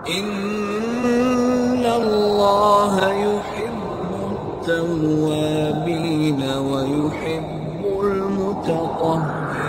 إن الله يحب التوابين ويحب المتطهرين.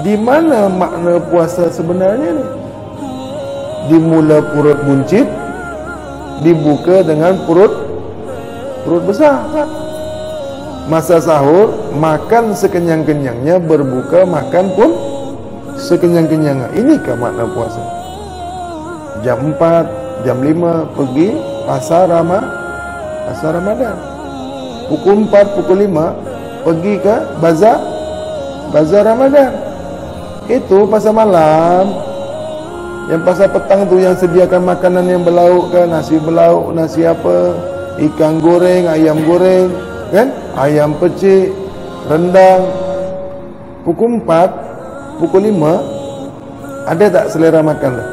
Di mana makna puasa sebenarnya ni? Dimula perut buncit, dibuka dengan perut besar. Masa sahur makan sekenyang-kenyangnya, berbuka makan pun sekenyang-kenyangnya. Inikah makna puasa? Jam 4, jam 5 pergi pasar Ramadan. Pukul 4, pukul 5 pergi ke bazar Ramadan. Itu pasar malam. Yang pasar petang tu yang sediakan makanan yang berlauk kan, nasi berlauk, nasi apa, ikan goreng, ayam goreng, kan? Ayam pecik, rendang. Pukul 4, pukul 5 ada tak selera makan tu?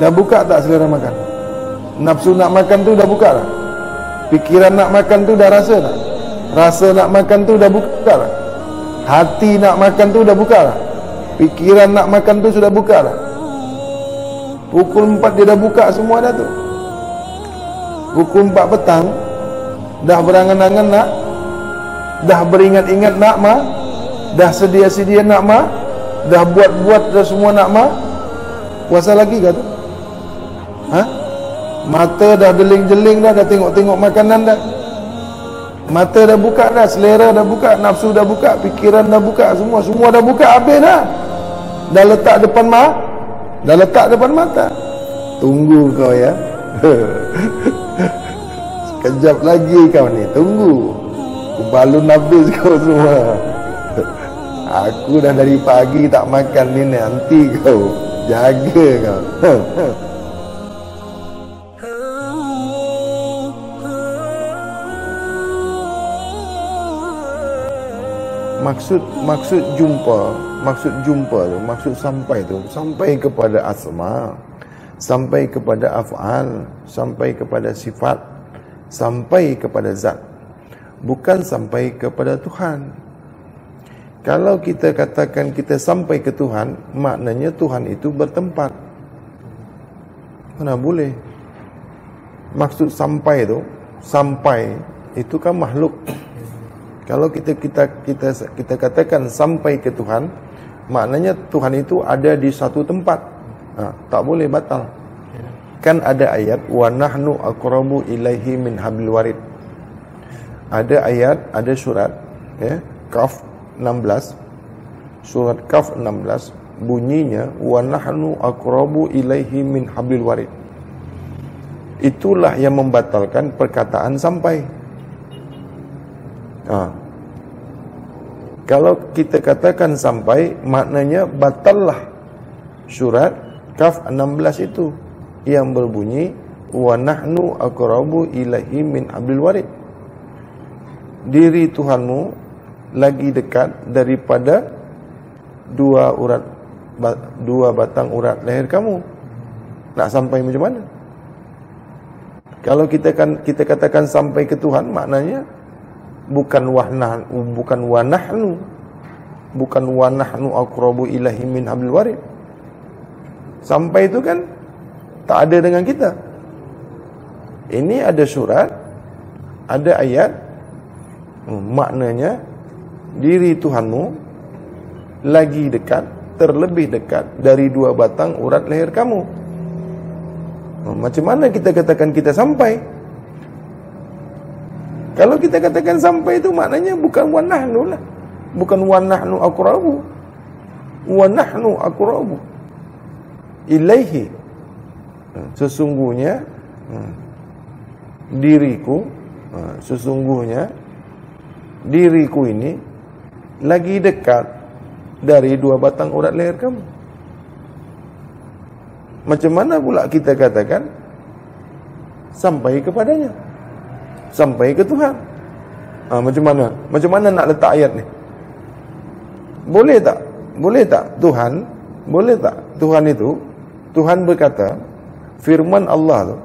Dah buka tak selera makan? Nafsu nak makan tu dah buka tak? Fikiran nak makan tu dah rasa tak? Rasa nak makan tu dah buka tak? Hati nak makan tu dah buka tak? Fikiran nak makan tu sudah buka tak? Pukul 4 dia dah buka semua dah tu. Pukul 4 petang dah berangan-angan nak, dah beringat-ingat nak dah sedia-sedia nak dah buat-buat dah semua nak puasa lagi ke tu? Mata dah deling-jeling dah tengok-tengok makanan dah. Mata dah buka dah, selera dah buka, nafsu dah buka, fikiran dah buka, semua dah buka habis dah. Dah letak depan mata. Tunggu kau ya. Sekejap lagi kau ni, tunggu. Balun habis kau semua. Aku dah dari pagi tak makan ni, nanti kau jaga kau. Maksud jumpa tu, maksud sampai tu, sampai kepada asma, sampai kepada af'al, sampai kepada sifat, sampai kepada zat, bukan sampai kepada Tuhan. Kalau kita katakan kita sampai ke Tuhan, maknanya Tuhan itu bertempat. Mana boleh? Maksud sampai itu kan makhluk. Kalau kita katakan sampai ke Tuhan, maknanya Tuhan itu ada di satu tempat. Tak boleh, batal. Kan ada ayat wa nahnu aqrabu ilaihi min hablil warid. Ada ayat, ada surat ya, Kaf 16. Surat Kaf 16 bunyinya wa nahnu aqrabu ilaihi min hablil warid. Itulah yang membatalkan perkataan sampai. Kalau kita katakan sampai, maknanya batallah surat Kaf 16 itu yang berbunyi wa nahnu aqrabu ilaihi min hablil warid. Diri Tuhanmu lagi dekat daripada dua batang urat leher kamu. Nak sampai macam mana? Kalau kita katakan sampai ke Tuhan, maknanya bukan wa nahnu aqrabu ilaihi min hablil warid. Sampai itu kan tak ada dengan kita. Ini ada surat, ada ayat, maknanya diri Tuhanmu lagi dekat, terlebih dekat dari 2 batang urat leher kamu. Macam mana kita katakan kita sampai? Kalau kita katakan sampai itu maknanya bukan wa nahnu lah. Bukan wa nahnu aqrabu. Wa nahnu aqrabu ilaihi. Sesungguhnya diriku, sesungguhnya diriku ini lagi dekat dari 2 batang urat leher kamu. Macam mana pula kita katakan sampai kepadanya, sampai ke Tuhan? Macam mana? Macam mana nak letak ayat ni? Boleh tak? Boleh tak Tuhan? Boleh tak Tuhan itu? Tuhan berkata, firman Allah tu,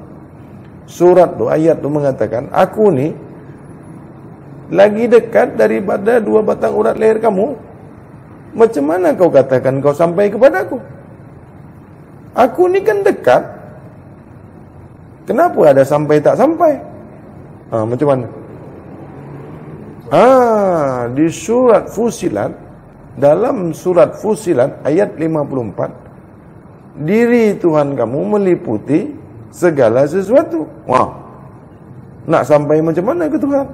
surat tu, ayat tu mengatakan, aku ni lagi dekat daripada 2 batang urat leher kamu. Macam mana kau katakan kau sampai kepada aku? Aku ni kan dekat. Kenapa ada sampai tak sampai? Macam mana? Di surat Fusilat, dalam surat Fusilat ayat 54, diri Tuhan kamu meliputi segala sesuatu. Wah, nak sampai macam mana ke Tuhan?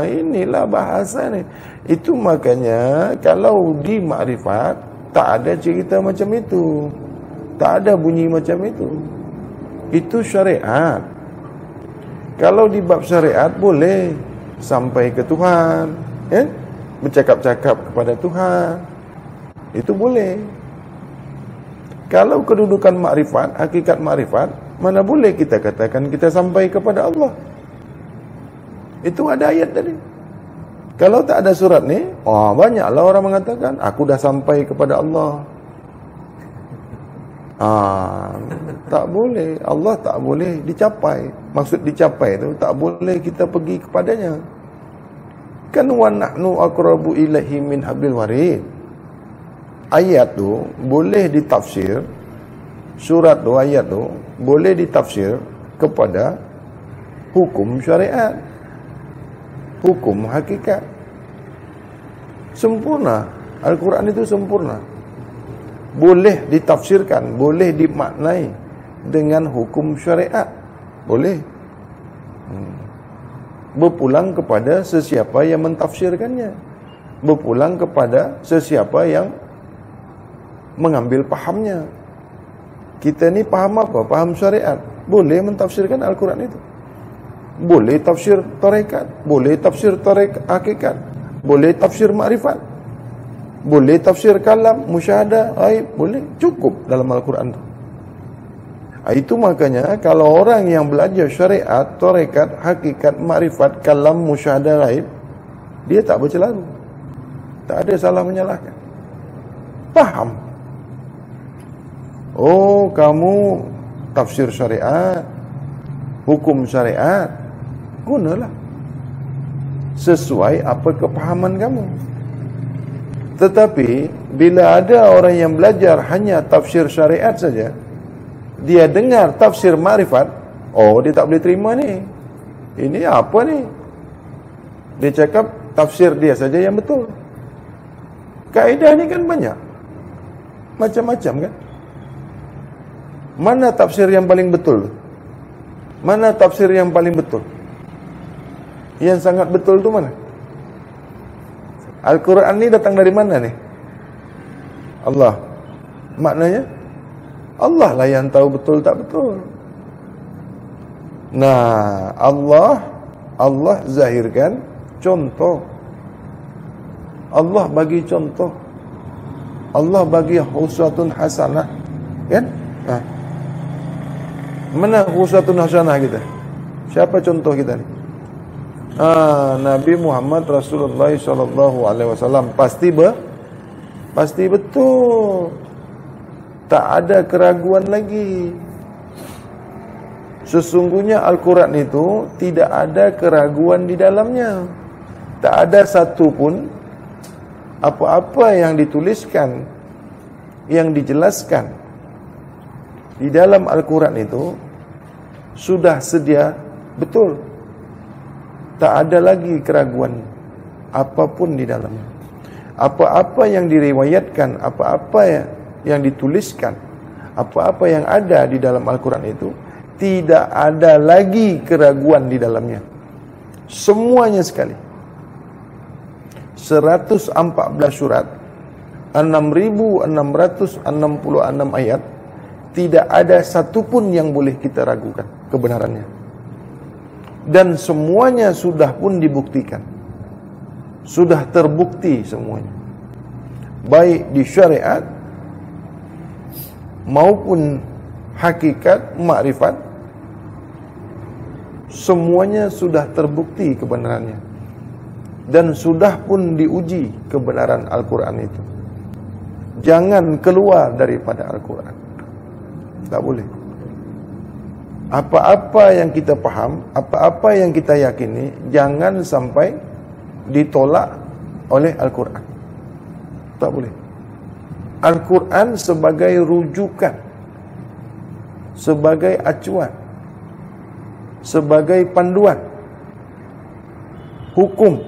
Inilah bahasa ni. Itu makanya kalau di makrifat tak ada cerita macam itu, tak ada bunyi macam itu. Itu syariat. Kalau di bab syariat boleh sampai ke Tuhan, bercakap-cakap kepada Tuhan, itu boleh. Kalau kedudukan makrifat, hakikat makrifat, mana boleh kita katakan kita sampai kepada Allah? Itu ada ayat tadi. Kalau tak ada surat ni, banyaklah orang mengatakan aku dah sampai kepada Allah. Tak boleh. Allah tak boleh dicapai. Maksud dicapai tu tak boleh kita pergi kepadanya. Kan wa nahnu aqrabu ilaihi min hablil warid. Ayat tu boleh ditafsir, surat tu, ayat tu boleh ditafsir kepada hukum syariat, hukum hakikat. Sempurna. Al-Quran itu sempurna. Boleh ditafsirkan, boleh dimaknai dengan hukum syariat. Boleh. Berpulang kepada sesiapa yang mentafsirkannya. Berpulang kepada sesiapa yang mengambil pahamnya. Kita ni paham apa? Paham syariat. Boleh mentafsirkan Al-Quran itu. Boleh tafsir tarekat, boleh tafsir tarekat hakikat, boleh tafsir makrifat, boleh tafsir kalam, musyahadah, ghaib, boleh. Cukup dalam Al-Quran itu. Itu makanya kalau orang yang belajar syariat, tarekat, hakikat, makrifat, kalam, musyahadah, ghaib, dia tak bercelaru. Tak ada salah menyalahkan. Faham. Oh, kamu tafsir syariat, hukum syariat, gunalah sesuai apa kepahaman kamu. Tetapi bila ada orang yang belajar hanya tafsir syariat saja, dia dengar tafsir makrifat, dia tak boleh terima ni. Ini apa ni? Dia cakap tafsir dia saja yang betul. Kaedah ni kan banyak, macam-macam kan. Mana tafsir yang paling betul? Mana tafsir yang paling betul? Yang sangat betul tu mana? Al-Quran ni datang dari mana ni? Allah. Maknanya Allah lah yang tahu betul tak betul. Nah, Allah zahirkan contoh. Allah bagi contoh. Allah bagi uswatun hasanah. Kan? Mana uswatun hasanah kita? Siapa contoh kita ni? Nabi Muhammad Rasulullah SAW. Pasti betul. Tak ada keraguan lagi. Sesungguhnya Al-Quran itu tidak ada keraguan di dalamnya. Tak ada satu pun apa-apa yang dituliskan, yang dijelaskan, Di dalam Al-Quran itu sudah sedia betul, tak ada lagi keraguan apapun di dalamnya. Apa-apa yang diriwayatkan, apa-apa yang dituliskan, apa-apa yang ada di dalam Al-Quran itu tidak ada lagi keraguan di dalamnya. Semuanya sekali. 114 surat, 6.666 ayat, tidak ada satupun yang boleh kita ragukan kebenarannya. Dan semuanya sudah pun dibuktikan. Sudah terbukti semuanya. Baik di syariat maupun hakikat, makrifat, semuanya sudah terbukti kebenarannya. Dan sudah pun diuji kebenaran Al-Quran itu. Jangan keluar daripada Al-Quran. Tak boleh. Apa-apa yang kita faham, apa-apa yang kita yakini, jangan sampai ditolak oleh Al-Quran. Tak boleh. Al-Quran sebagai rujukan, sebagai acuan, sebagai panduan hukum.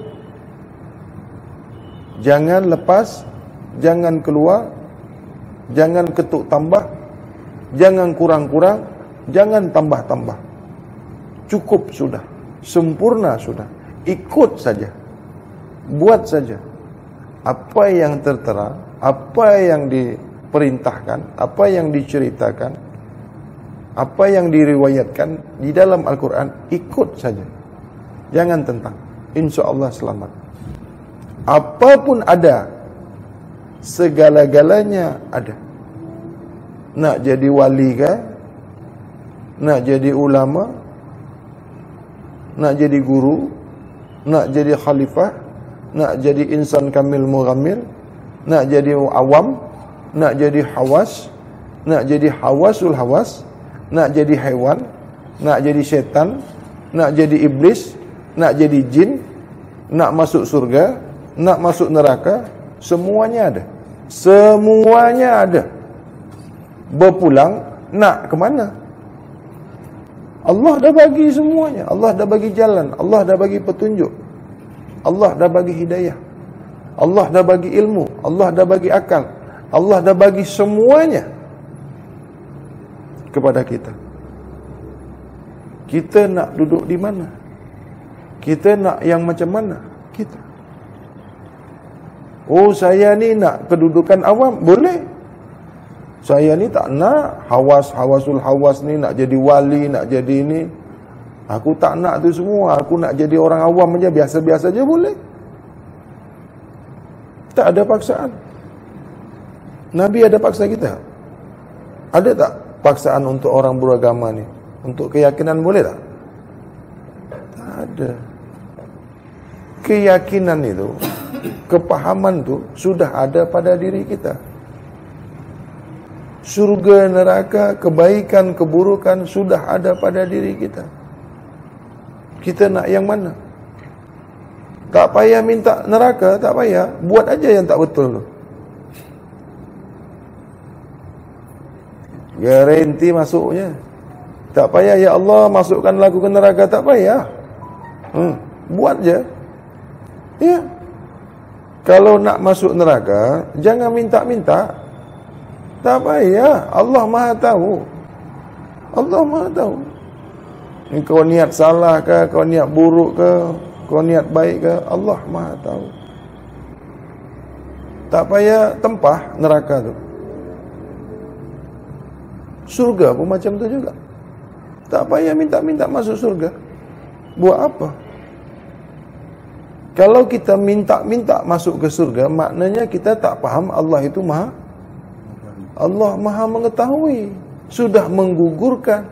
Jangan lepas, jangan keluar, jangan ketuk tambah, jangan kurang-kurang, jangan tambah-tambah. Cukup sudah, sempurna sudah. Ikut saja, buat saja apa yang tertera, apa yang diperintahkan, apa yang diceritakan, apa yang diriwayatkan di dalam Al-Quran. Ikut saja, jangan tentang. InsyaAllah selamat. Apapun ada, segala-galanya ada. Nak jadi wali ke? Nak jadi ulama? Nak jadi guru? Nak jadi khalifah? Nak jadi insan kamil mughammil? Nak jadi awam? Nak jadi hawas? Nak jadi hawasul hawas? Nak jadi haiwan? Nak jadi syaitan? Nak jadi iblis? Nak jadi jin? Nak masuk surga? Nak masuk neraka? Semuanya ada. Semuanya ada. Berpulang, nak ke mana? Allah dah bagi semuanya. Allah dah bagi jalan. Allah dah bagi petunjuk. Allah dah bagi hidayah. Allah dah bagi ilmu. Allah dah bagi akal. Allah dah bagi semuanya kepada kita. Kita nak duduk di mana? Kita nak yang macam mana? Kita. Oh, saya ni nak kedudukan awam. Boleh. Saya ni tak nak hawasul hawas ni, nak jadi wali, nak jadi ini. Aku tak nak tu semua. Aku nak jadi orang awam aja, biasa-biasa aja, boleh. Tak ada paksaan. Nabi ada paksa kita? Ada tak paksaan untuk orang beragama ni? Untuk keyakinan boleh tak? Tak ada. Keyakinan itu, kepahaman tu sudah ada pada diri kita. Surga, neraka, kebaikan, keburukan sudah ada pada diri kita. Kita nak yang mana? Tak payah minta neraka, tak payah. Buat aja yang tak betul tu. Garanti masuknya. Tak payah, ya Allah masukkanlah aku ke neraka, tak payah. Buat je. Ya. Kalau nak masuk neraka, jangan minta-minta. Tak payah. Allah Maha tahu. Allah Maha tahu. Kau niat salah ke, kau niat buruk ke, kau niat baik ke, Allah Maha tahu. Tak payah tempah neraka tu. Surga pun macam tu juga. Tak payah minta-minta masuk surga. Buat apa? Kalau kita minta-minta masuk ke surga, maknanya kita tak faham Allah itu Maha. Allah Maha mengetahui. Sudah menggugurkan.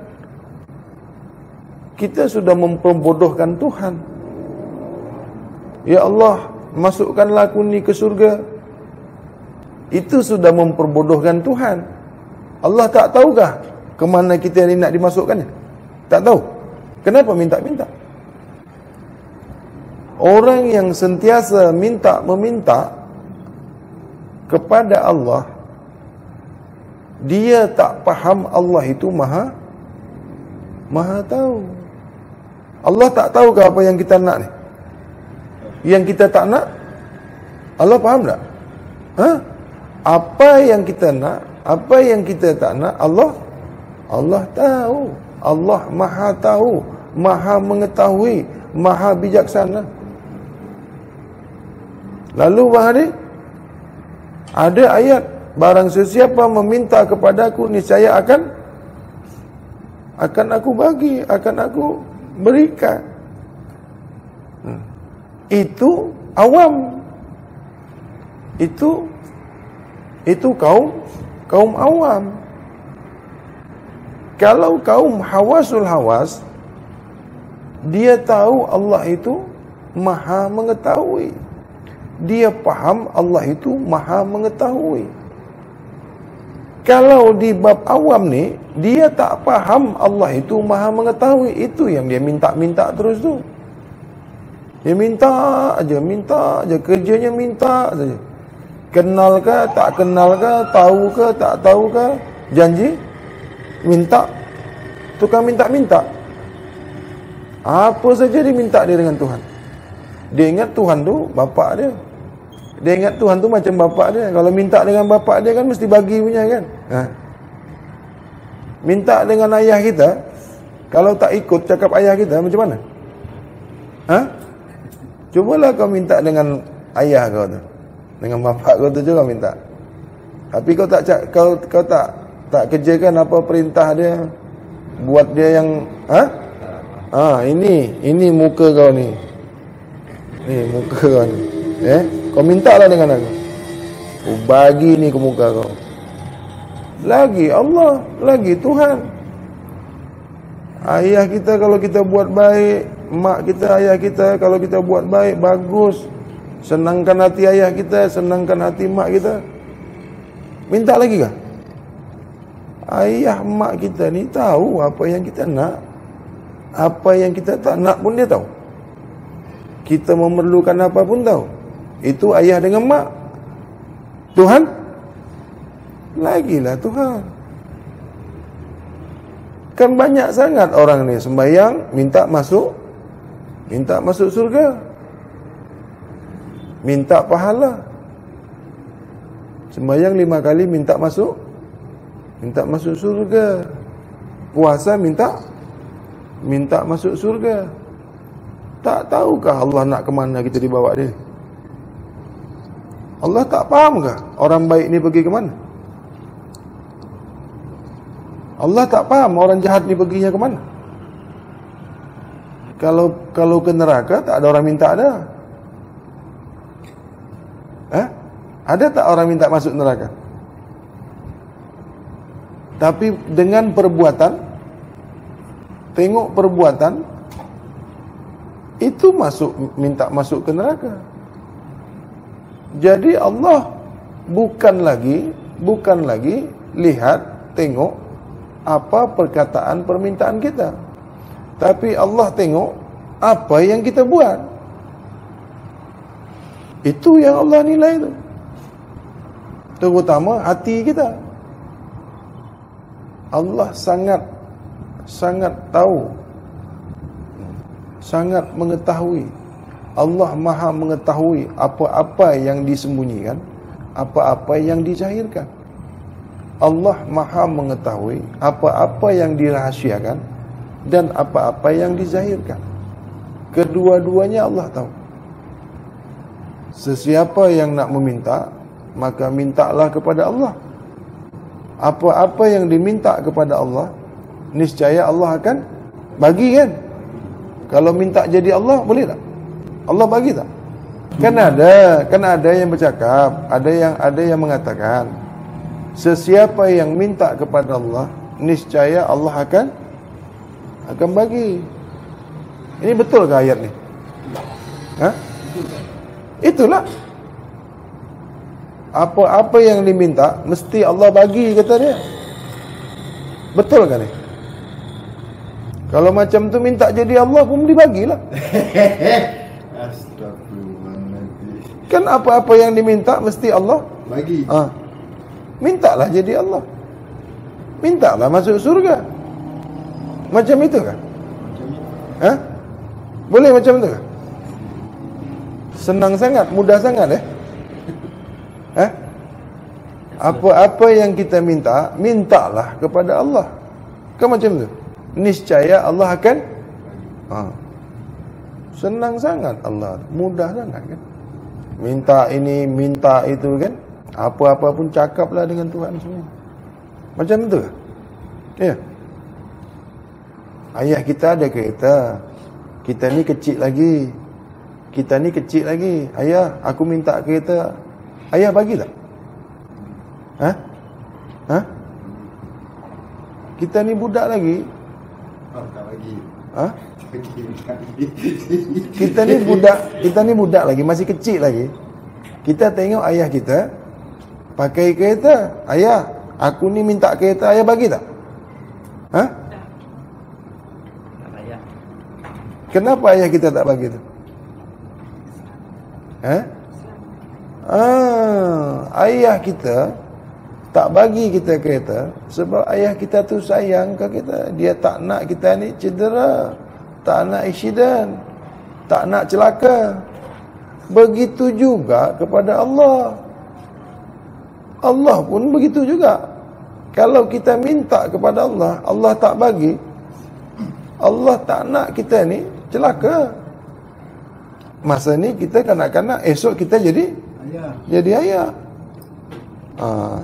Kita sudah memperbodohkan Tuhan. Ya Allah, masukkanlah aku ni ke surga. Itu sudah memperbodohkan Tuhan. Allah tak tahukah ke mana kita ni nak dimasukkannya? Tak tahu. Kenapa minta-minta? Orang yang sentiasa meminta kepada Allah, Dia tak faham Allah itu maha tahu. Allah tak tahu ke apa yang kita nak ni? Yang kita tak nak, Allah faham tak? Apa yang kita nak, apa yang kita tak nak, Allah tahu. Allah maha tahu, maha mengetahui, maha bijaksana. Lalu Bahari, ada ayat, barang sesiapa meminta kepadaku, niscaya akan aku bagi, akan aku berikan. Itu awam. Itu kaum awam. Kalau kaum hawasul hawas, dia tahu Allah itu maha mengetahui. Dia faham Allah itu maha mengetahui. Kalau di bab awam ni, dia tak faham Allah itu maha mengetahui. Itu yang dia minta-minta terus tu. Dia minta aja, kerjanya minta saja. Kenal ke, tak kenal ke, tahu ke, tak tahu ke, janji, minta. Tukang minta-minta. Apa saja dia minta dia dengan Tuhan. Dia ingat Tuhan tu bapak dia. Dia ingat Tuhan tu macam bapak dia. Kalau minta dengan bapak dia kan mesti bagi punya kan. Minta dengan ayah kita, kalau tak ikut cakap ayah kita, macam mana? Cubalah kau minta dengan ayah kau tu, dengan bapak kau tu juga minta. Tapi kau tak kerjakan apa perintah dia, buat dia yang ini muka kau ni. Ni muka kau ni. Kau mintalah dengan aku. Aku bagi ni ke muka kau. Lagi Allah, lagi Tuhan. Ayah kita kalau kita buat baik, mak kita, ayah kita kalau kita buat baik, bagus. Senangkan hati ayah kita, senangkan hati mak kita. Minta lagi kah? Ayah mak kita ni tahu apa yang kita nak, apa yang kita tak nak pun dia tahu. Kita memerlukan apa pun tahu. Itu ayah dengan mak. Tuhan, lagilah Tuhan. Kan banyak sangat orang ni sembahyang minta masuk surga, minta pahala. Sembahyang 5 kali minta masuk surga. Puasa minta masuk surga. Tak tahukah Allah nak ke mana kita dibawa dia? Allah tak fahamkah orang baik ni pergi ke mana? Allah tak faham orang jahat ni perginya ke mana? Kalau ke neraka tak ada orang minta ada. Ada tak orang minta masuk neraka? Tapi dengan perbuatan, tengok perbuatan, itu minta masuk ke neraka. Jadi Allah bukan lagi lihat, tengok apa perkataan permintaan kita, tapi Allah tengok apa yang kita buat. Itu yang Allah nilai itu, terutama hati kita. Allah sangat tahu, sangat mengetahui. Allah maha mengetahui apa-apa yang disembunyikan, apa-apa yang dizahirkan. Allah maha mengetahui apa-apa yang dirahasiakan dan apa-apa yang dizahirkan. Kedua-duanya Allah tahu. Sesiapa yang nak meminta, maka mintalah kepada Allah. Apa-apa yang diminta kepada Allah, niscaya Allah akan bagi kan? Kalau minta jadi Allah, boleh tak? Allah bagi tak? Kan ada yang bercakap, ada yang mengatakan, sesiapa yang minta kepada Allah, niscaya Allah akan bagi. Ini betul ke ayat ni? Itulah. Apa-apa yang diminta mesti Allah bagi, kata dia. Betul kan ni? Kalau macam tu minta jadi Allah pun dibagilah. Kan apa-apa yang diminta mesti Allah bagi. Mintalah jadi Allah. mintalah masuk surga. Macam itu kah? Ha? Boleh macam itu kah? Senang sangat, mudah sangat Ha? Apa-apa yang kita minta, mintalah kepada Allah. Kan macam tu. Niscaya Allah akan senang sangat Allah. Mudah sangat kan. Minta ini, minta itu kan. Apa-apa pun cakaplah dengan Tuhan semua. Macam tu kah? Ya. Ayah kita ada kereta. Kita ni kecil lagi. Ayah, aku minta kereta. Ayah bagi tak? Ha? Kita ni budak lagi. Tak bagi. Ha? Kita ni budak lagi, masih kecil lagi. Kita tengok ayah kita pakai kereta. Ayah, aku ni minta kereta, ayah bagi tak? Ha? Kenapa ayah kita tak bagi tu? Ayah kita tak bagi kita kereta sebab ayah kita tu sayang ke kita. Dia tak nak kita ni cedera, tak nak aksiden, tak nak celaka. Begitu juga kepada Allah. Allah pun begitu juga. Kalau kita minta kepada Allah, Allah tak bagi, Allah tak nak kita ni celaka. Masa ni kita kanak-kanak, esok kita jadi ayah.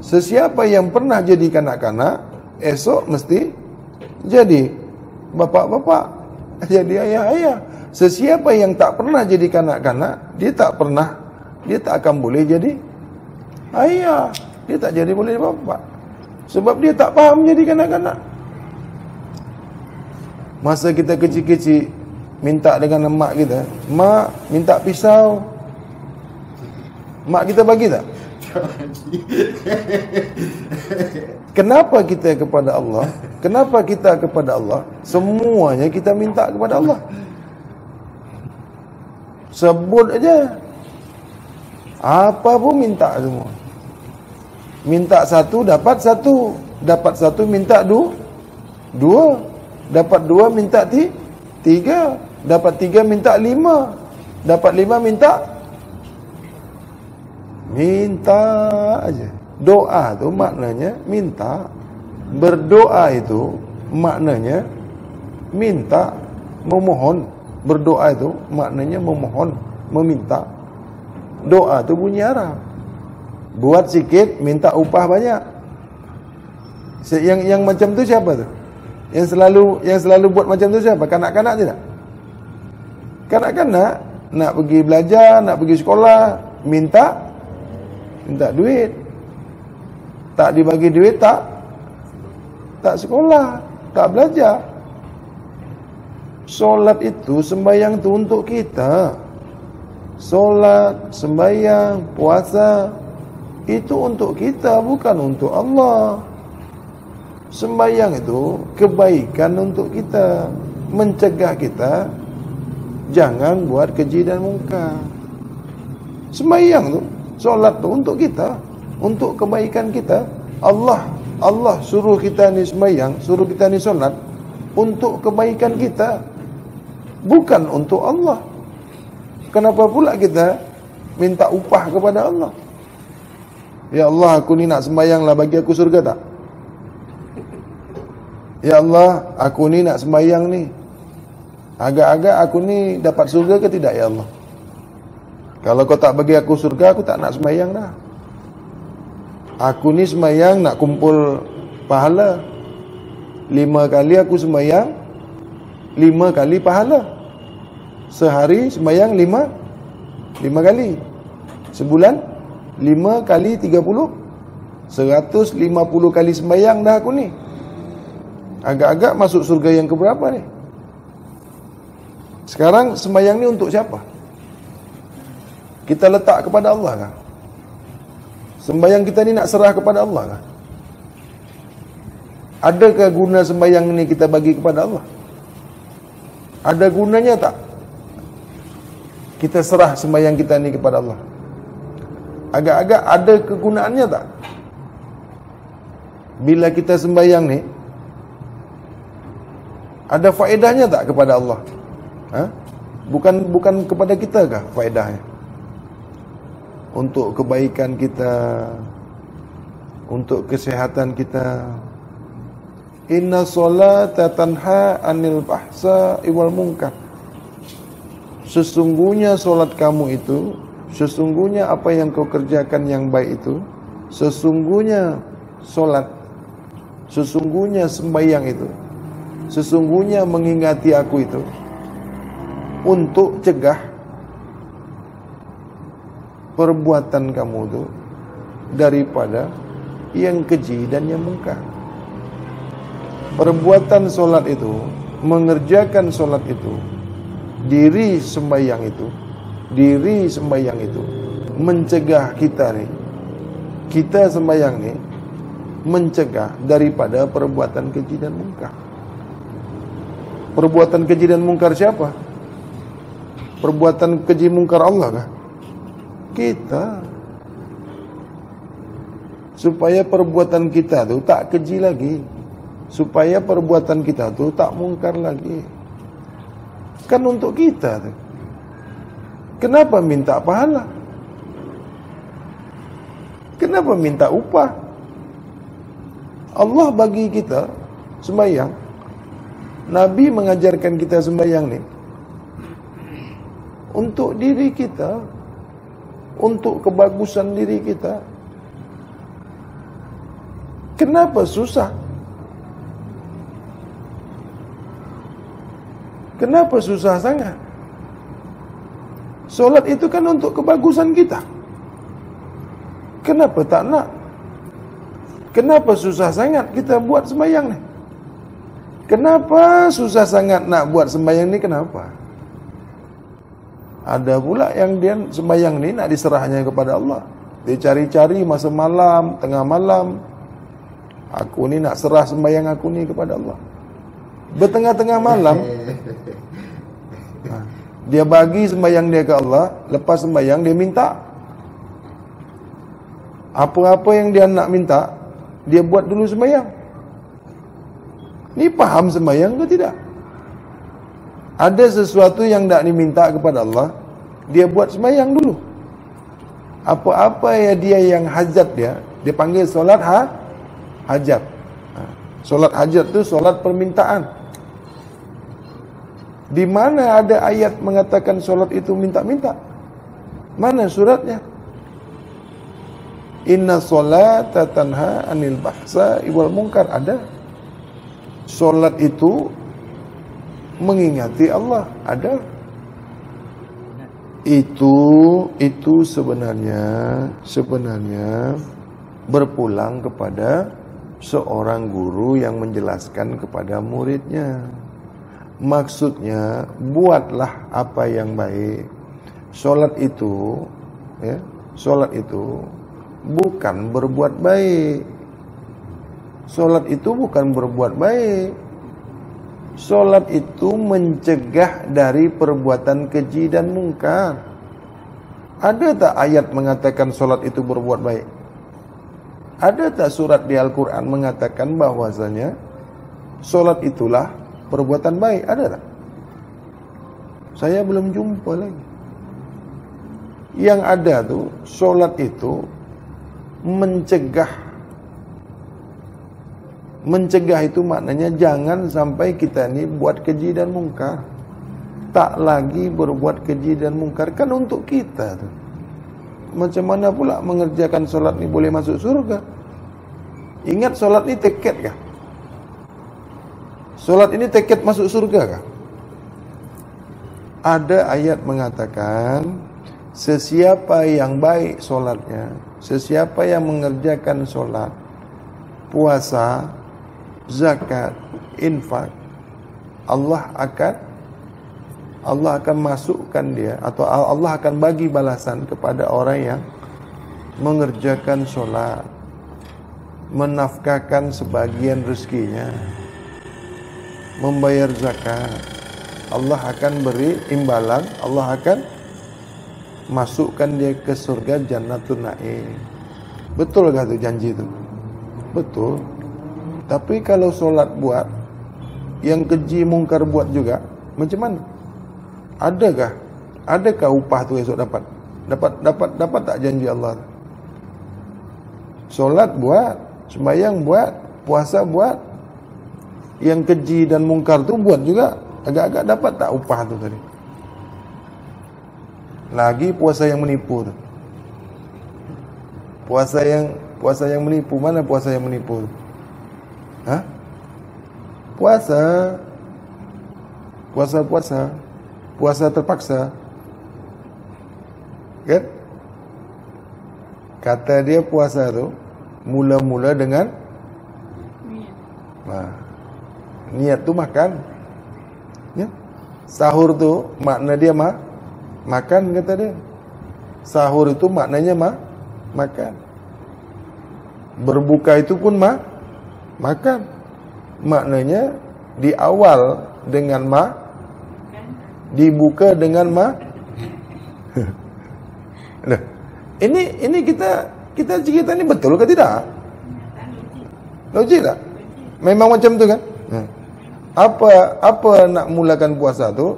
Sesiapa yang pernah jadi kanak-kanak, esok mesti jadi bapak-bapak, jadi ayah-ayah. Sesiapa yang tak pernah jadi kanak-kanak, dia tak akan boleh jadi ayah. Dia tak jadi boleh bapak, sebab dia tak faham jadi kanak-kanak. Masa kita kecil-kecil, minta dengan mak kita, mak minta pisau, mak kita bagi tak? Kenapa kita kepada Allah? Kenapa kita kepada Allah? Semuanya kita minta kepada Allah. Sebut aja, apa pun minta semua. Minta satu dapat satu, dapat satu minta dua, dapat dua minta tiga, dapat tiga minta lima, dapat lima minta aja. Doa tu maknanya minta. Berdoa itu maknanya minta, memohon. Berdoa itu maknanya memohon, meminta. Doa tu bunyi Arab. Buat sikit, minta upah banyak. Yang macam tu siapa tu? Yang selalu buat macam tu siapa? Kanak-kanak tidak? Kanak-kanak nak pergi belajar, nak pergi sekolah, minta duit. Tak dibagi duit, tak sekolah, tak belajar. Solat itu, sembahyang tu untuk kita. Solat, sembahyang, puasa, itu untuk kita, bukan untuk Allah. Sembahyang itu kebaikan untuk kita, mencegah kita jangan buat keji dan mungkar. Sembahyang tu, solat tu untuk kita, untuk kebaikan kita. Allah suruh kita ni sembahyang, suruh kita ni solat untuk kebaikan kita, bukan untuk Allah. Kenapa pula kita minta upah kepada Allah? Ya Allah, aku ni nak sembahyang lah, bagi aku surga tak? Ya Allah, aku ni nak sembahyang ni, agak-agak aku ni dapat surga ke tidak ya Allah? Kalau kau tak bagi aku surga, aku tak nak sembahyang dah. Aku ni sembahyang nak kumpul pahala. 5 kali aku sembahyang, 5 kali pahala. Sehari sembahyang 5 kali. Sebulan 5 kali 30, 150 kali sembahyang dah aku ni. Agak-agak masuk surga yang keberapa ni? Sekarang sembahyang ni untuk siapa? Kita letak kepada Allah kah? Sembahyang kita ni nak serah kepada Allah kah? Adakah guna sembahyang ni kita bagi kepada Allah? Ada gunanya tak kita serah sembahyang kita ni kepada Allah? Agak-agak ada kegunaannya tak? bila kita sembahyang nih, ada faedahnya tak kepada Allah? Bukan kepada kita kah faedahnya? Untuk kebaikan kita, untuk kesehatan kita. Inna solata tanha anil fahsya'i wal munkar. Sesungguhnya solat kamu itu, sesungguhnya apa yang kau kerjakan yang baik itu, sesungguhnya solat, sesungguhnya sembahyang itu, sesungguhnya mengingati aku itu untuk cegah perbuatan kamu itu daripada yang keji dan yang mungkar. Perbuatan solat itu, mengerjakan solat itu, diri sembahyang itu mencegah kita nih, kita sembahyang nih mencegah daripada perbuatan keji dan mungkar. Perbuatan keji dan mungkar siapa? Perbuatan keji mungkar Allah kah? Kita. Supaya perbuatan kita tu tak keji lagi, supaya perbuatan kita tu tak mungkar lagi. Kan untuk kita tu. Kenapa minta pahala? Kenapa minta upah? Allah bagi kita sembahyang. Nabi mengajarkan kita sembahyang ni untuk diri kita, untuk kebagusan diri kita. Kenapa susah? Kenapa susah sangat? Solat itu kan untuk kebagusan kita. Kenapa tak nak? Kenapa susah sangat kita buat sembahyang ni? Kenapa susah sangat nak buat sembahyang ni? Kenapa? Ada pula yang dia sembahyang ni nak diserahnya kepada Allah. Dia cari-cari masa malam, tengah malam. Aku ni nak serah sembahyang aku ni kepada Allah. Bertengah-tengah malam, dia bagi sembahyang dia ke Allah. Lepas sembahyang dia minta. Apa-apa yang dia nak minta, dia buat dulu sembahyang. Ni faham sembahyang ke tidak? Ada sesuatu yang tak diminta kepada Allah, dia buat sembahyang dulu. Apa-apa ya dia yang hajat dia panggil solat hajat. Solat hajat tu solat permintaan. Di mana ada ayat mengatakan solat itu minta-minta? Mana suratnya? Inna solata tanha anil fahsya'i wal munkar. Ada. Solat itu mengingati Allah. Ada. Itu sebenarnya berpulang kepada seorang guru yang menjelaskan kepada muridnya. Maksudnya, buatlah apa yang baik. Solat itu bukan berbuat baik. Solat itu bukan berbuat baik. Solat itu mencegah dari perbuatan keji dan mungkar. Ada tak ayat mengatakan solat itu berbuat baik? Ada tak surat di Al-Quran mengatakan bahwasanya solat itulah perbuatan baik? Ada tak? Saya belum jumpa lagi. Yang ada tuh, solat itu mencegah. Mencegah itu maknanya jangan sampai kita ni buat keji dan mungkar. Tak lagi berbuat keji dan mungkar. Kan untuk kita tuh. Macam mana pula mengerjakan solat ni boleh masuk surga? Ingat solat ni tiket kah? Solat ini tiket masuk surga kah? Ada ayat mengatakan, sesiapa yang baik solatnya, sesiapa yang mengerjakan solat, puasa, zakat, infak, Allah akan masukkan dia, atau Allah akan bagi balasan kepada orang yang mengerjakan solat, menafkahkan sebagian rezekinya, membayar zakat. Allah akan beri imbalan, Allah akan masukkan dia ke surga Jannatul Naim. Betul gak tu janji tu? Betul. Tapi kalau solat buat, yang keji mungkar buat juga, macam mana? Adakah upah tu esok dapat? Dapat tak janji Allah? Solat buat, sembahyang buat, puasa buat, yang keji dan mungkar tu buat juga. Agak-agak dapat tak upah tu tadi? Lagi puasa yang menipu tu. Puasa yang menipu, mana puasa yang menipu tu? Puasa terpaksa. Kan? Kata dia puasa tu mula-mula dengan niat tu makan. Ya? Sahur tu makna dia makan, kata dia. Sahur itu maknanya makan. Berbuka itu pun makan. Maknanya di awal dengan dibuka dengan Nah, ini kita cerita ni betul ke tidak? Logik tak? Memang macam tu kan? Apa nak mulakan puasa tu?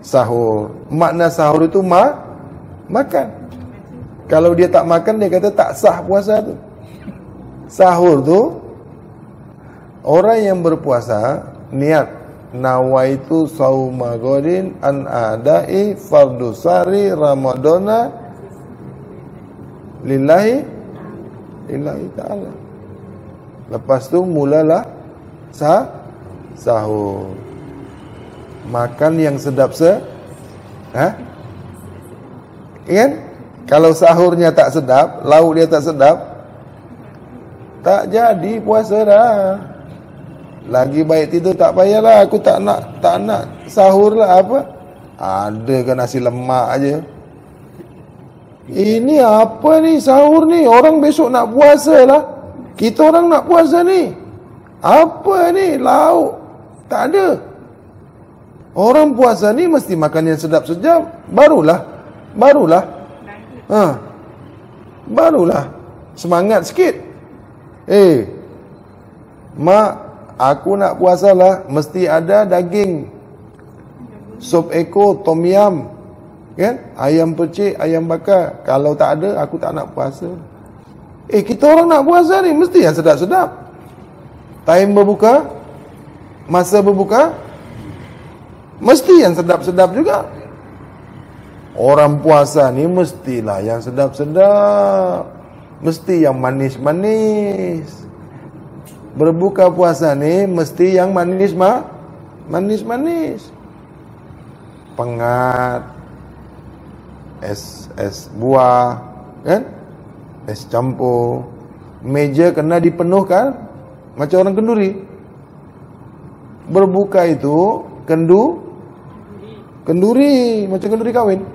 Sahur. Makna sahur itu makan. Kalau dia tak makan, dia kata tak sah puasa tu. Sahur tu, orang yang berpuasa niat nawaitu sauma ghadin an adai fardu sari ramadana lillahi ta'ala. Lepas tu mulalah sahur. Makan yang sedap kan? Kalau sahurnya tak sedap, lauk dia tak sedap, tak jadi puasa dah. Lagi baik tidur tak payahlah. Aku tak nak sahur lah apa. Ada ke nasi lemak aja. Ini apa ni sahur ni? Orang besok nak puasa lah. Kita orang nak puasa ni. Apa ni lauk? Tak ada. Orang puasa ni mesti makan yang sedap-sedap. Barulah semangat sikit. Mak, aku nak puasa lah, mesti ada daging, sup ekor, tom yam, kan? Ayam percik, ayam bakar. Kalau tak ada, aku tak nak puasa. Kita orang nak puasa ni mesti yang sedap-sedap. Time berbuka, masa berbuka, mesti yang sedap-sedap juga. Orang puasa ni mestilah yang sedap-sedap, mesti yang manis-manis. Berbuka puasa ni mesti yang manis-manis. Pengat, es buah, kan? Es campur. Meja kena dipenuhkan macam orang kenduri. Berbuka itu kenduri macam kenduri kahwin.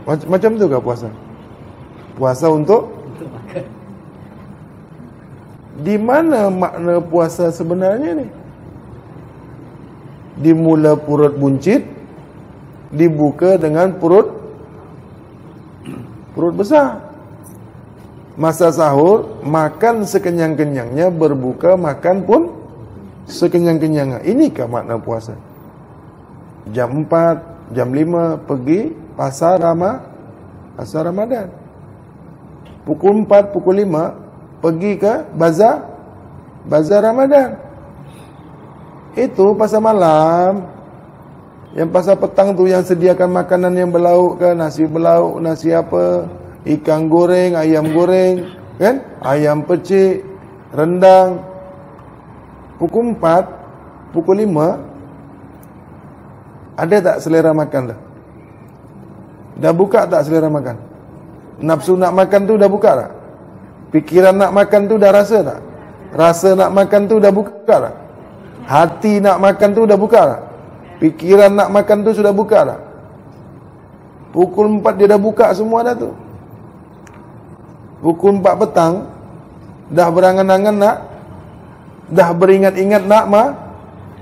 Macam tu kah puasa? Puasa untuk makan. Di mana makna puasa sebenarnya ni? Dimula perut buncit, dibuka dengan perut besar. Masa sahur makan sekenyang-kenyangnya, berbuka makan pun sekenyang-kenyangnya. Inikah makna puasa? Jam 4, jam 5 pergi pasar Ramadan. Pukul 4, pukul 5 pergi ke bazar Ramadan. Itu pasar malam. Yang pasar petang tu yang sediakan makanan yang berlauk ke, nasi berlauk, nasi apa, ikan goreng, ayam goreng, kan? Ayam percik, rendang. Pukul 4, pukul 5 ada tak selera makan dah? Dah buka tak selera makan? Nafsu nak makan tu dah buka tak? Fikiran nak makan tu dah rasa tak? Rasa nak makan tu dah buka tak? Hati nak makan tu dah buka tak? Fikiran nak makan tu sudah buka tak? Pukul 4 dia dah buka semua dah tu. Pukul 4 petang dah berangan-angan nak, dah beringat-ingat nak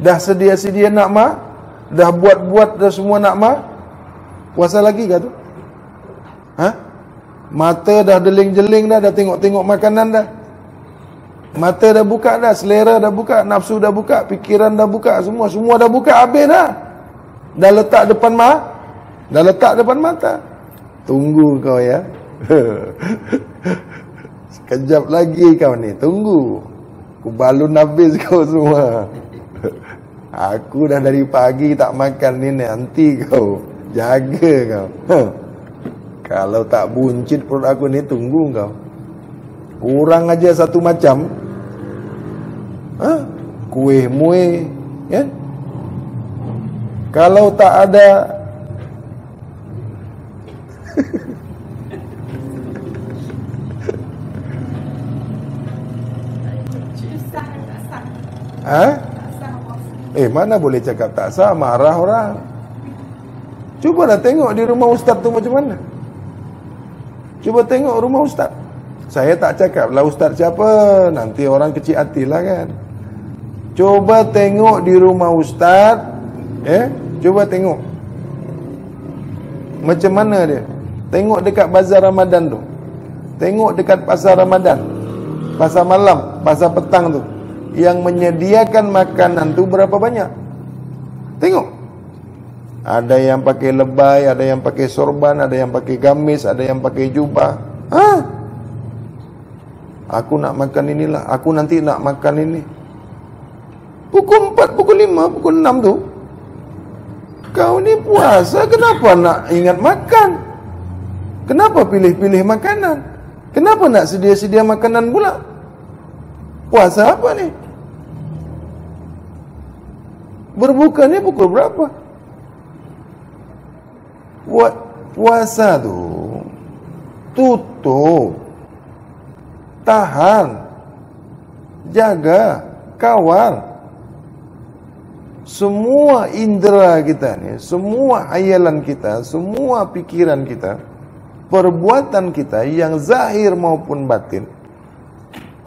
dah sedia-sedia nak dah buat-buat dah semua nak puasa lagi kah tu? Mata dah deling-jeling dah tengok-tengok makanan dah. Mata dah buka dah, selera dah buka, nafsu dah buka, pikiran dah buka, semua dah buka, habis dah. Dah letak depan mata. Tunggu kau ya. Sekejap lagi kau ni, tunggu. Aku balun habis kau semua. Aku dah dari pagi tak makan ni, nanti kau. Jaga kau. Kalau tak buncit perut aku ni, tunggu kau. Kurang aja satu macam. Kuih muih, ya? Kalau tak ada mana boleh cakap tak sah, marah orang. Cuba dah tengok di rumah ustaz tu macam mana. Cuba tengok rumah ustaz. Saya tak cakap lah ustaz siapa, nanti orang kecil hati lah kan. Cuba tengok di rumah ustaz, cuba tengok macam mana dia. Tengok dekat bazar Ramadan tu, tengok dekat pasar Ramadan, pasar malam, pasar petang tu, yang menyediakan makanan tu berapa banyak. Tengok, ada yang pakai lebay, ada yang pakai sorban, ada yang pakai gamis, ada yang pakai jubah. Aku nak makan inilah, aku nanti nak makan ini. Pukul 4, pukul 5, pukul 6 tu, kau ni puasa, kenapa nak ingat makan? Kenapa pilih-pilih makanan? Kenapa nak sedia-sedia makanan pula? Puasa apa ni? Berbuka ni pukul berapa? Puasa tu tutup, tahan, jaga, kawal semua indera kita ni, semua hayalan kita, semua pikiran kita, perbuatan kita yang zahir maupun batin.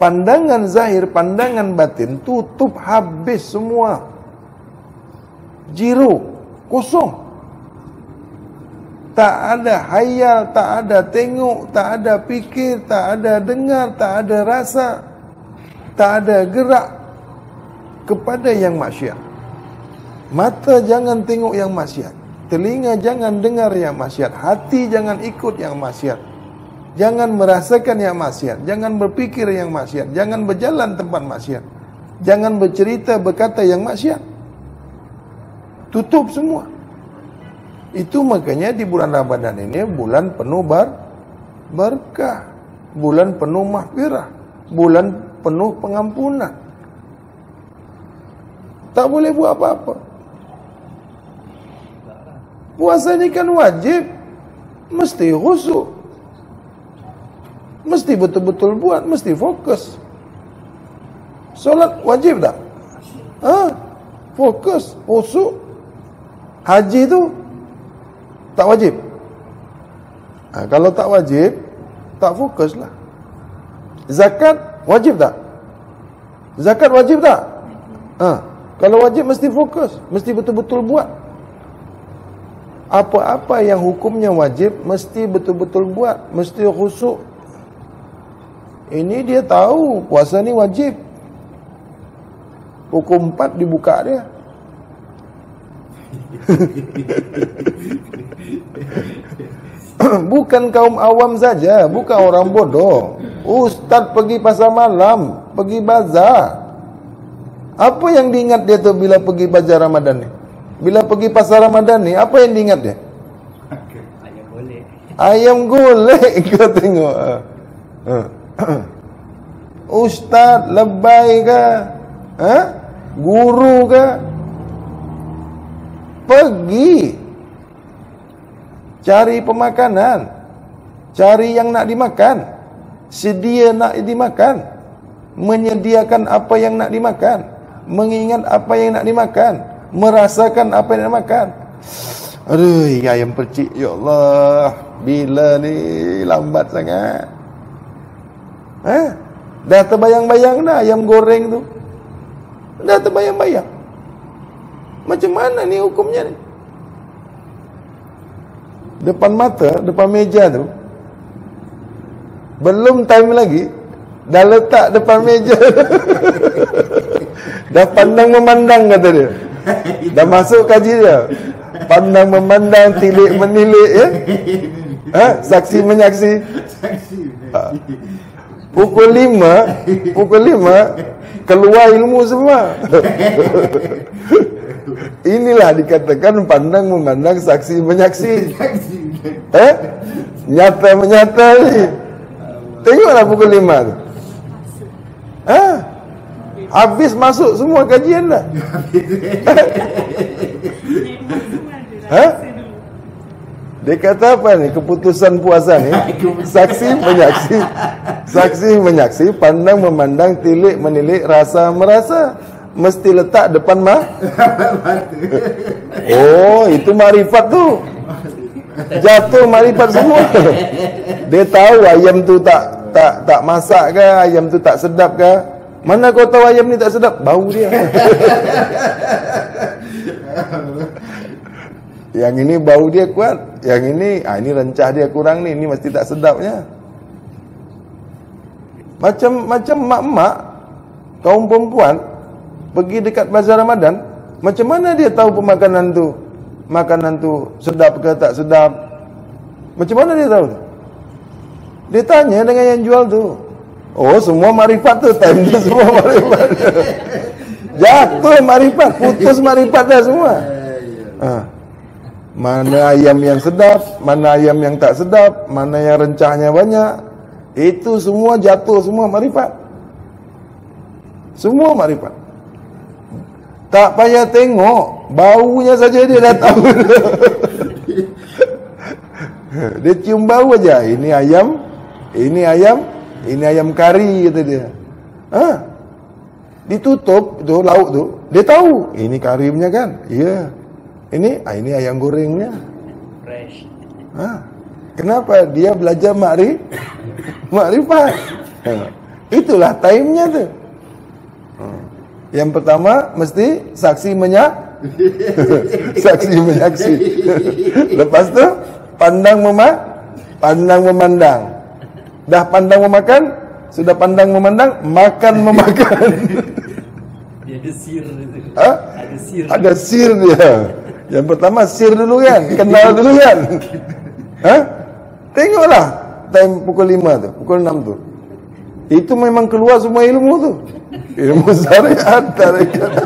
Pandangan zahir, pandangan batin, tutup habis semua. Zero, kosong. Tak ada hayal, tak ada tengok, tak ada pikir, tak ada dengar, tak ada rasa, tak ada gerak kepada yang maksiat. Mata jangan tengok yang maksiat, telinga jangan dengar yang maksiat, hati jangan ikut yang maksiat, jangan merasakan yang maksiat, jangan berpikir yang maksiat, jangan berjalan tempat maksiat, jangan bercerita berkata yang maksiat. Tutup semua. Itu makanya di bulan Ramadan ini bulan penuh berkah, bulan penuh mahfirah, bulan penuh pengampunan. Tak boleh buat apa-apa. Puasa ni kan wajib, mesti khusyuk, mesti betul-betul buat, mesti fokus. Solat wajib tak? Fokus, khusyuk. Haji tu tak wajib. Kalau tak wajib, tak fokus lah. Zakat wajib tak? Zakat wajib tak? Kalau wajib mesti fokus, mesti betul-betul buat. Apa-apa yang hukumnya wajib mesti betul-betul buat, mesti khusyuk. Ini dia tahu puasa ni wajib. Pukul 4 dibuka dia. Bukan kaum awam saja, bukan orang bodoh. Ustaz pergi pasar malam, pergi bazar. Apa yang diingat dia tu bila pergi bazar Ramadan ni? Bila pergi pasar Ramadan ni, apa yang diingat dia? Ayam golek. Ayam golek kau tengok. Ustaz lebay ke? Guru ke? Pergi cari pemakanan, cari yang nak dimakan, sedia nak dimakan, menyediakan apa yang nak dimakan, mengingat apa yang nak dimakan, merasakan apa yang nak dimakan. Aduh, ayam percik, ya Allah, bila ni lambat sangat. Dah terbayang-bayang dah ayam goreng tu. Dah terbayang-bayang. Macam mana ni hukumnya ni? Depan mata, depan meja tu, belum time lagi, Dah letak depan meja. Dah pandang memandang kata dia. Dah masuk kaji dia. Pandang memandang, tilik menilik ya. Saksi menyaksi. Pukul 5 keluar ilmu semua. Inilah dikatakan pandang memandang, saksi menyaksi. Nyata menyata ni. Tengoklah pukul 5 tu. Habis masuk semua kajian dah. Dia kata apa ni? Keputusan puasa ni, saksi menyaksi. Saksi menyaksi, pandang memandang, tilik menilik, rasa merasa. Mesti letak depan Oh, itu makrifat tu. Jatuh makrifat semua. Dia tahu ayam tu tak masak ke, ayam tu tak sedap ke. Mana kau tahu ayam ni tak sedap? Bau dia. Yang ini bau dia kuat, yang ini ini rencah dia kurang ni, ini mesti tak sedapnya. Macam mak-mak kaum perempuan pergi dekat bazar Ramadan, macam mana dia tahu makanan tu sedap ke tak sedap? Macam mana dia tahu? Dia tanya dengan yang jual tu. Oh, semua makrifat tu, time tu semua makrifat. Jatuh makrifat, putus makrifat dah semua. Mana ayam yang sedap, mana ayam yang tak sedap, mana yang rencahnya banyak, itu semua jatuh, semua makrifat. Semua makrifat. Tak payah tengok, baunya saja dia dah tahu. Dia cium bau aja. Ini ayam kari kata dia. Ditutup tu lauk tu, dia tahu ini kari punya kan? Ya. Ini ayam gorengnya. Fresh. Kenapa? Dia belajar makrifat. Itulah time-nya tu. Yang pertama mesti saksi saksi menyaksi. Lepas tu pandang memandang. Dah pandang memakan, sudah pandang memandang, makan memakan. Dia ada sir itu. Ada sir. Ada sir dia. Yang pertama sir dulu kan, kenal dulu kan. Tengoklah time pukul 5 tu, pukul 6 tu. Itu memang keluar semua ilmu tu. Ilmu syariat, tarekat.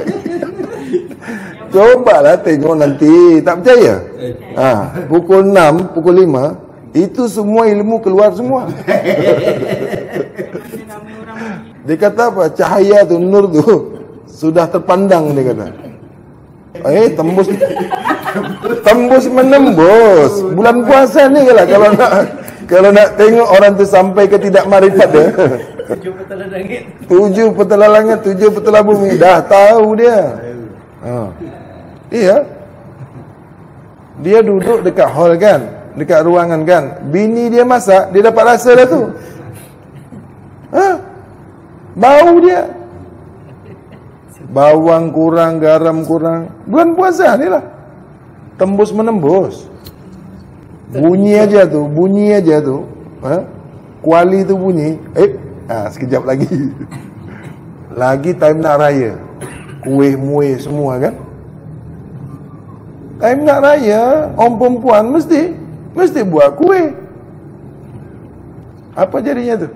Cobalah tengok nanti, tak percaya? Pukul 6, pukul 5, itu semua ilmu keluar semua. Dia kata apa? Cahaya tu, nur tu sudah terpandang, dia kata. Tembus menembus. Bulan puasa ni kalau nak tengok orang tu sampai ke tidak makrifat dia. 7 petala langit. 7 petala langit, 7 petala bumi. Dah tahu dia. Iya. Dia duduk dekat hall kan, dekat ruangan kan. Bini dia masak, dia dapat rasa dah tu. Bau dia. Bawang kurang, garam kurang. Bulan puasa ni lah. Tembus menembus. Bunyi aja tu. Kuali tu bunyi. Sekejap lagi. Lagi time nak raya. Kuih muih semua kan. Time nak raya, orang perempuan mesti buat kuih. Apa jadinya tu?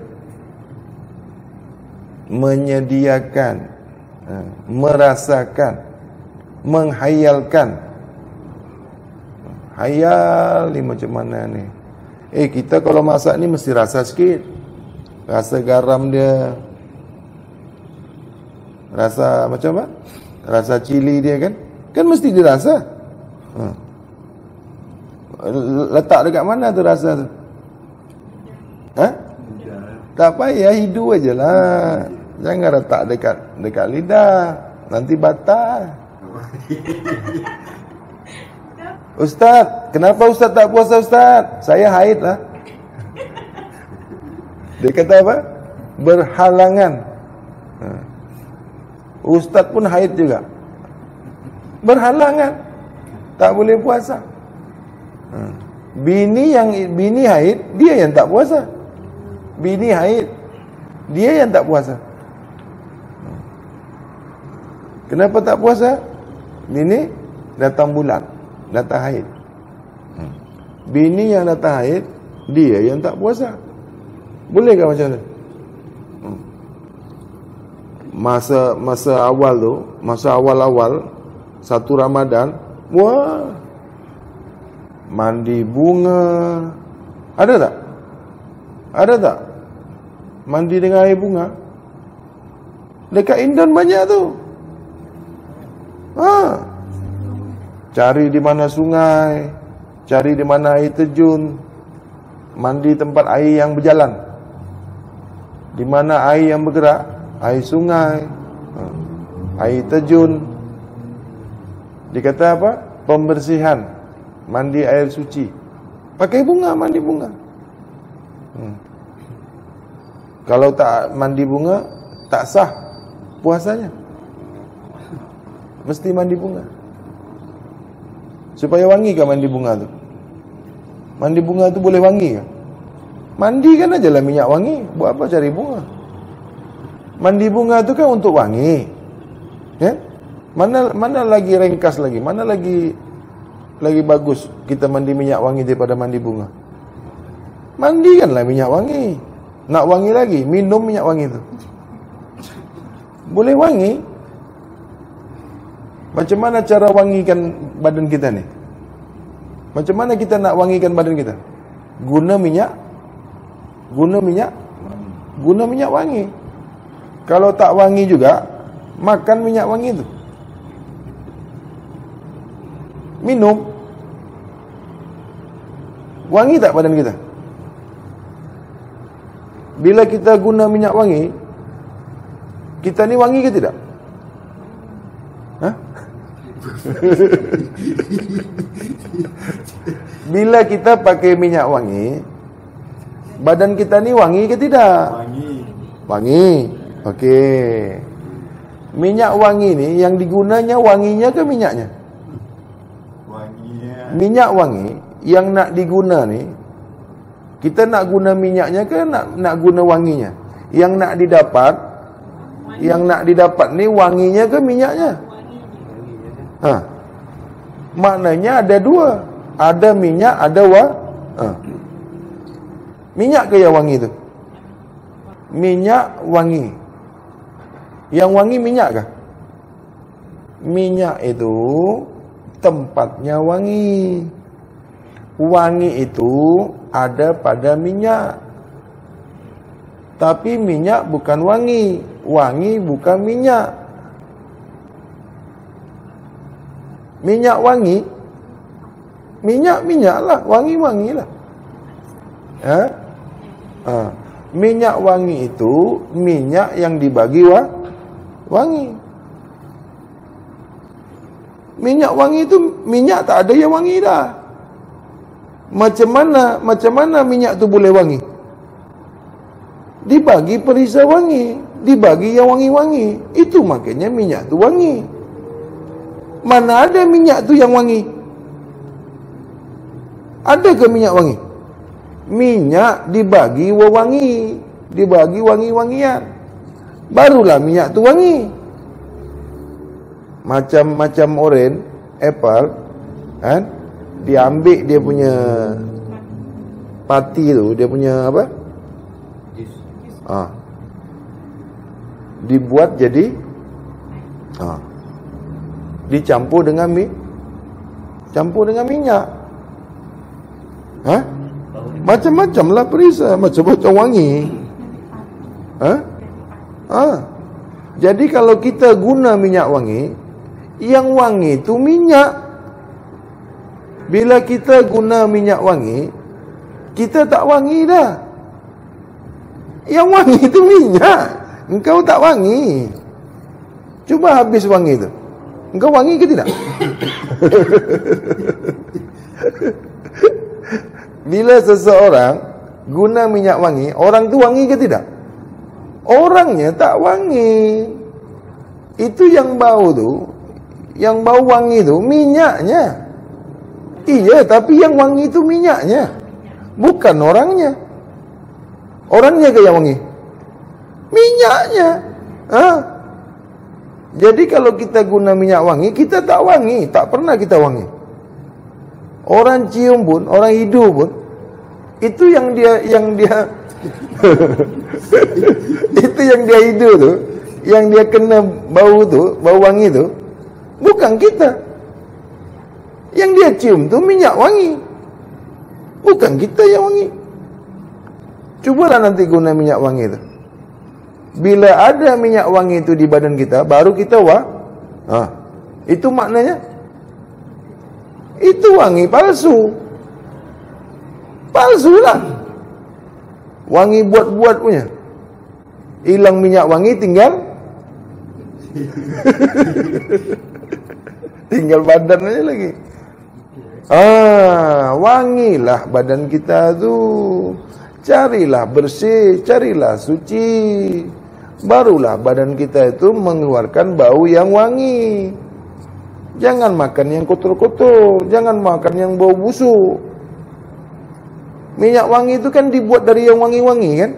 Menyediakan, merasakan, menghayalkan. Hayal ni macam mana ni? Kita kalau masak ni mesti rasa sikit. Rasa garam dia. Rasa macam apa? Rasa cili dia kan? Kan mesti dirasa. Letak dekat mana tu rasa tu? Tak payah, hidu aja lah. Jangan letak dekat lidah, nanti batal. Ustaz, kenapa Ustaz tak puasa Ustaz? Saya haid lah. Dia kata apa? Berhalangan. Ustaz pun haid juga. Berhalangan. Tak boleh puasa. Bini haid, dia yang tak puasa. Bini haid. Dia yang tak puasa. Kenapa tak puasa? Ini datang bulan, datang haid. Bini yang datang haid, dia yang tak puasa. Boleh ke macam mana? Masa awal tu, masa awal-awal satu Ramadan, wah, mandi bunga. Ada tak? Ada tak? Mandi dengan air bunga? Dekat Indon banyak tu. Cari di mana sungai, cari di mana air terjun, mandi tempat air yang berjalan. Di mana air yang bergerak, air sungai, air terjun. Dikata apa? Pembersihan, mandi air suci. Pakai bunga, mandi bunga. Kalau tak mandi bunga, tak sah puasanya. Mesti mandi bunga. Supaya wangi ke mandi bunga tu? Mandi bunga tu boleh wangi ke? Mandi kan aja lah minyak wangi. Buat apa cari bunga? Mandi bunga tu kan untuk wangi. Ya? Mana lagi ringkas lagi? Mana lagi bagus kita mandi minyak wangi daripada mandi bunga? Mandikanlah minyak wangi. Nak wangi lagi, minum minyak wangi tu. Boleh wangi. Macam mana cara wangikan badan kita ni? Macam mana kita nak wangikan badan kita? Guna minyak wangi. Kalau tak wangi juga, makan minyak wangi tu. Minum. Wangi tak badan kita? Bila kita guna minyak wangi, kita ni wangi ke tidak? Bila kita pakai minyak wangi, badan kita ni wangi ke tidak? Wangi. Okey. Minyak wangi ni yang digunanya wanginya ke minyaknya? Minyak wangi yang nak diguna ni, kita nak guna minyaknya ke nak guna wanginya? Yang nak didapat ni wanginya ke minyaknya? Maknanya ada dua. Ada minyak, ada minyak ke yang wangi tu? Minyak wangi. Yang wangi minyak kah? Minyak itu tempatnya wangi. Wangi itu ada pada minyak. Tapi minyak bukan wangi. Wangi bukan minyak. Minyak wangi, minyak lah, wangi lah. Minyak wangi itu minyak yang dibagi wangi. Minyak wangi itu minyak tak ada yang wangi dah. Macam mana minyak tu boleh wangi? Dibagi perisa wangi, dibagi yang wangi-wangi. Itu makanya minyak tu wangi. Mana ada minyak tu yang wangi? Ada ke minyak wangi? Minyak dibagi wangi, dibagi wangi-wangian. Barulah minyak tu wangi. Macam oren, apple, kan? Diambil dia punya pati tu, dia punya apa? Dibuat jadi dicampur dengan minyak. Macam-macam lah perisa, macam-macam wangi. Jadi kalau kita guna minyak wangi, yang wangi itu minyak. Bila kita guna minyak wangi, kita tak wangi dah. Yang wangi itu minyak. Engkau tak wangi. Cuba habis wangi itu. Engkau wangi ke tidak? Bila seseorang guna minyak wangi, orang tu wangi ke tidak? Orangnya tak wangi. Itu yang bau tu, yang bau wangi tu minyaknya. Iya, tapi yang wangi itu minyaknya, bukan orangnya. Orangnya ke yang wangi? Minyaknya. Jadi kalau kita guna minyak wangi, kita tak wangi, tak pernah kita wangi. Orang cium pun, orang hidu pun, itu yang dia itu yang dia hidu tu, yang dia kena bau tu, bau wangi tu, bukan kita. Yang dia cium tu minyak wangi, bukan kita yang wangi. Cubalah nanti guna minyak wangi tu. Bila ada minyak wangi itu di badan kita, baru kita itu maknanya. Itu wangi palsu. Palsu lah. Wangi buat-buat punya. Hilang minyak wangi, tinggal tinggal badan aja lagi. Wangilah badan kita tu. Carilah bersih, carilah suci. Barulah badan kita itu mengeluarkan bau yang wangi. Jangan makan yang kotor-kotor, jangan makan yang bau busuk. Minyak wangi itu kan dibuat dari yang wangi-wangi kan?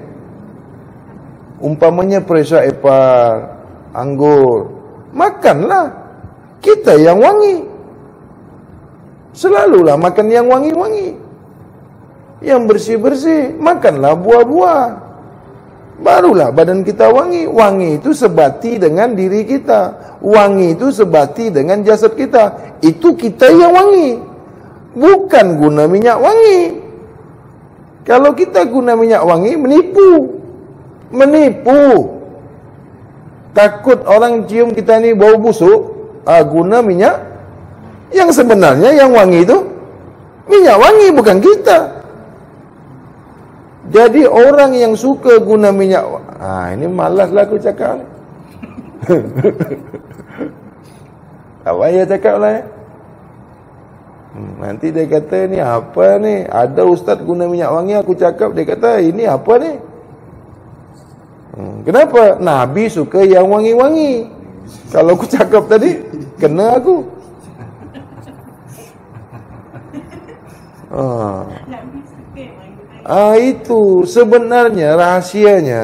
Umpamanya perisa apple, anggur. Makanlah. Kita yang wangi. Selalulah makan yang wangi-wangi. Yang bersih-bersih, makanlah buah-buah. Barulah badan kita wangi. Wangi itu sebati dengan diri kita. Wangi itu sebati dengan jasad kita. Itu kita yang wangi, bukan guna minyak wangi. Kalau kita guna minyak wangi, menipu. Takut orang cium kita ni bau busuk, guna minyak. Yang sebenarnya yang wangi itu minyak wangi, bukan kita. Jadi orang yang suka guna minyak, ini malaslah aku cakap ni. Tak payah cakap lah. Nanti dia kata ni apa ni? Ada ustaz guna minyak wangi, aku cakap, dia kata ini apa ni? Kenapa? Nabi suka yang wangi-wangi. Kalau aku cakap tadi, kena aku. Itu sebenarnya rahsianya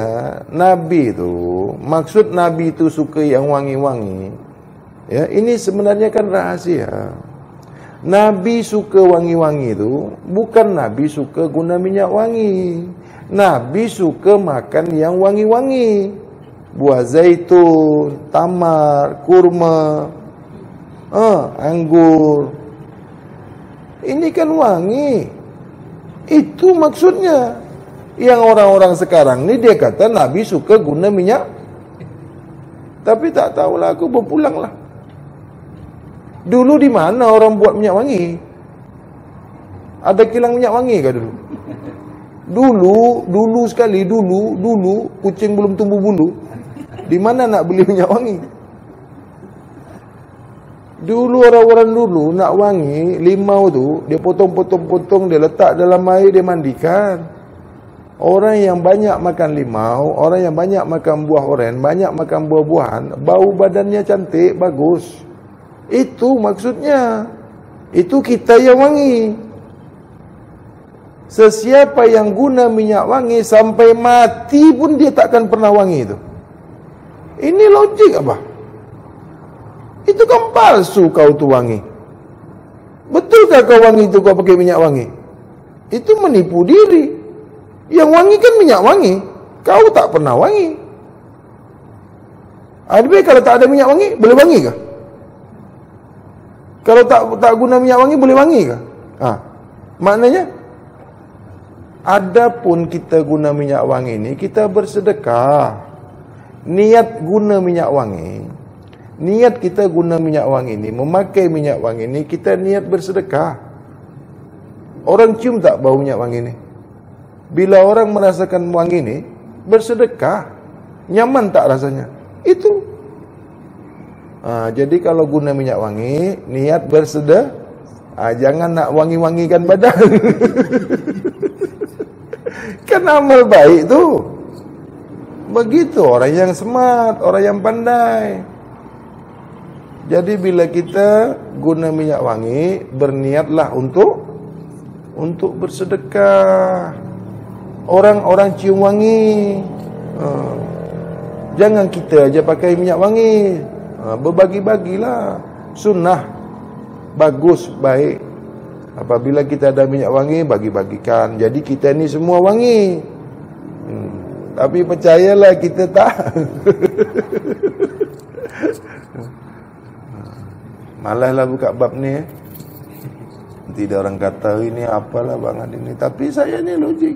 Nabi itu, maksud Nabi itu suka yang wangi-wangi. Ya, ini sebenarnya kan rahasia. Nabi suka wangi-wangi itu bukan Nabi suka guna minyak wangi. Nabi suka makan yang wangi-wangi. Buah zaitun, tamar, kurma, anggur. Ini kan wangi. Itu maksudnya. Yang orang-orang sekarang ni dia kata Nabi suka guna minyak. Tapi tak tahulah, aku berpulanglah. Dulu di mana orang buat minyak wangi? Ada kilang minyak wangi ke dulu? Dulu sekali, dulu kucing belum tumbuh bulu. Di mana nak beli minyak wangi? Dulu orang-orang dulu nak wangi limau tu, dia potong-potong, dia letak dalam air, dia mandikan. Orang yang banyak makan limau, orang yang banyak makan buah oren, banyak makan buah-buahan, bau badannya cantik, bagus. Itu maksudnya. Itu kita yang wangi. Sesiapa yang guna minyak wangi sampai mati pun dia takkan pernah wangi itu. Ini logik apa? Itu kan palsu kau tu wangi. Betulkah kau wangi itu kau pakai minyak wangi? Itu menipu diri. Yang wangi kan minyak wangi. Kau tak pernah wangi. Habis kalau tak ada minyak wangi, boleh wangi kah? Kalau tak guna minyak wangi, boleh wangi kah? Maknanya, adapun kita guna minyak wangi ini, kita bersedekah. Niat guna minyak wangi, niat kita guna minyak wangi ini, memakai minyak wangi ini, kita niat bersedekah. Orang cium tak bau minyak wangi ini? Bila orang merasakan wangi ini, bersedekah. Nyaman tak rasanya? Itu. Jadi kalau guna minyak wangi, niat bersedekah. Jangan nak wangi-wangikan badan. Kan amal baik tu. Begitu orang yang smart, orang yang pandai. Jadi bila kita guna minyak wangi, berniatlah untuk bersedekah. Orang-orang cium wangi. Jangan kita aja pakai minyak wangi. Berbagi-bagilah. Sunnah. Bagus, baik. Apabila kita ada minyak wangi, bagi-bagikan. Jadi kita ni semua wangi. Tapi percayalah kita tak. Malaslah buka bab ni. Nanti ada orang kata ini apalah bang ini. Tapi saya ni logik.